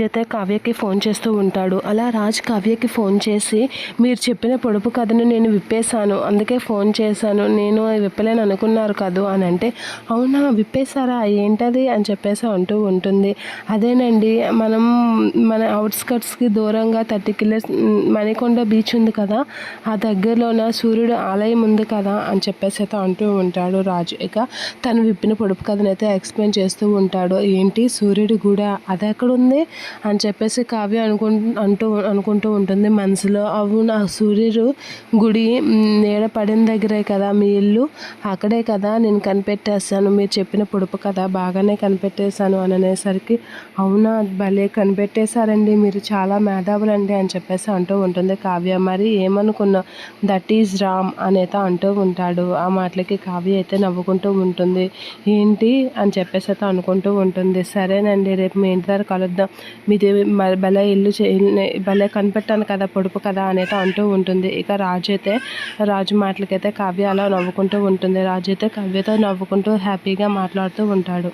అయితే కావ్యకి ఫోన్ చేస్తూ ఉంటాడు. అలా రాజ్ కావ్యకి ఫోన్ చేసి, మీరు చెప్పిన పొడుపు కథను నేను విప్పేశాను, అందుకే ఫోన్ చేశాను, నేను విప్పలేను అనుకున్నారు కదూ అని అంటే, అవునా విప్పేశారా, ఏంటది అని చెప్పేసి అంటూ ఉంటుంది. అదేనండి, మన అవుట్స్కట్స్కి దూరంగా 30 కిలోస్ మణికొండ బీచ్ ఉంది కదా, ఆ దగ్గరలోన సూర్యుడు ఆలయం ఉంది కదా అని చెప్పేసి అయితే అంటూ ఉంటాడు రాజు. ఇక తను విప్పిన పొడుపు కథను అయితే ఎక్స్ప్లెయిన్ చేస్తూ ఉంటాడు. ఏంటి సూర్యుడి గుడ, అది ఎక్కడుంది అని చెప్పేసి కావ్య అనుకుంటూ ఉంటుంది మనసులో. అవును, ఆ సూర్యుడు గుడి నీడ పడిన దగ్గరే కదా మీ ఇల్లు, అక్కడే కదా నేను కనిపెట్టేస్తాను, మీరు చెప్పిన పొడుపు కదా బాగానే కనిపెట్టేశాను అని అనేసరికి, అవునా భలే కనిపెట్టేశారండి, మీరు చాలా మేధావులండి అని చెప్పేసి అంటూ ఉంటుంది కావ్య. మరి ఏమనుకున్నా, దట్ ఈజ్ రామ్ అనేత అంటూ ఉంటాడు. ఆ మాటలకి కావ్య అయితే నవ్వుకుంటూ ఉంటుంది. ఏంటి అని చెప్పేసి అయితే అనుకుంటూ ఉంటుంది. సరేనండి, రేపు మీ ఇంటి దగ్గర కలుద్దాం, మీది భలే ఇల్లు భలే కనిపెట్టాను కదా పొడుపు కదా అనేది అంటూ ఉంటుంది. ఇక రాజు మాటలకైతే కావ్య అలా నవ్వుకుంటూ ఉంటుంది. రాజు అయితే కావ్యతో నవ్వుకుంటూ హ్యాపీగా మాట్లాడుతూ ఉంటాడు.